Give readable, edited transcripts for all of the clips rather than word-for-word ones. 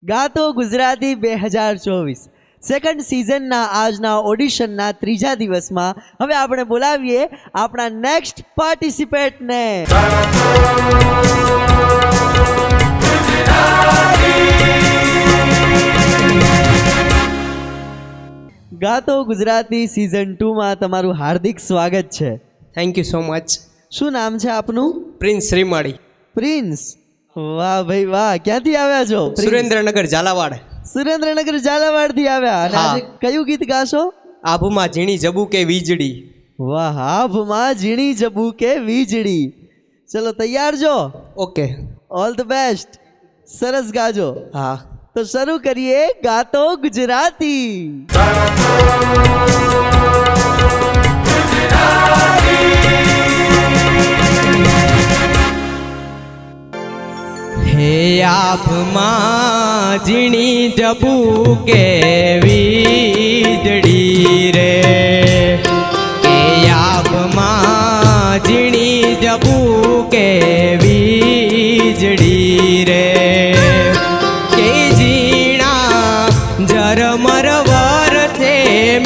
ગાતો Gujarati 2024 second સિઝનના આજના ઓડિશનના ત્રીજા દિવસમાં હવે આપણે બોલાવીએ આપણા નેક્સ્ટ પાર્ટિસિપેન્ટને. ગાતો ગુજરાતી સિઝન 2 માં તમારું હાર્દિક સ્વાગત છે. Thank you so much. શું નામ છે આપનું? પ્રિન્સ શ્રીમાળી. પ્રિન્સ, વાહ ભાઈ વાહ. ક્યાંથી આવ્યા છો? સુરેન્દ્રનગર ઝાલાવાડ. સુરેન્દ્રનગર ઝાલાવાડ થી આવ્યા. અને આજે કયું ગીત ગાશો? આભમાં ઝીણી જબુકે વીજળી. વાહ, આભમાં ઝીણી જબુકે વીજળી. ચલો તૈયાર છો? Okay, all the best. સરસ ગાજો. હા તો શરૂ કરીએ ગાતો ગુજરાતી. હે આભમાં ઝીણી જબુકે વીજળી રે, હે આભમાં ઝીણી જબુકે વીજળી રે, કે ઝીણા ઝરમર વરસે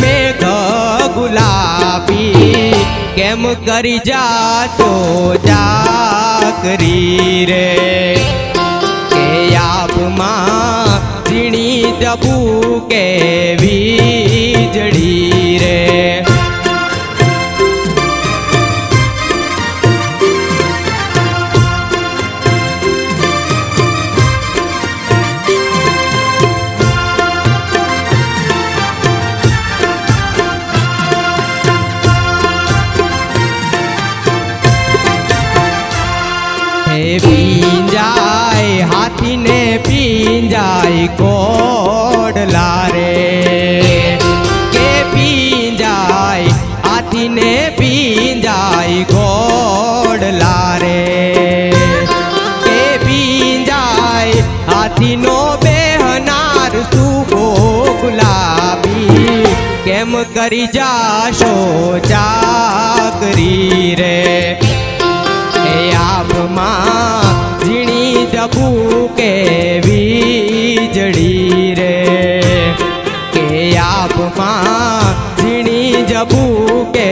મેઘ ગુલાબી, કેમ કરી જાતો જાકરી રે, કે આભમાં ઝીણી જબુકે વીજળી રે. પીંજાય હાથીને પીંજાય કોડલા રે, કે પીંજાય હાથીને પીંજાય કોડલા રે, કે પીંજાય હાથીનો બેહનાર સુબો ગુલાબી, કેમ કરી જાશો ચાકરી રે, આભમાં ઝીણી જબુકે વીજળી રે, કે આભમાં ઝીણી જબુકે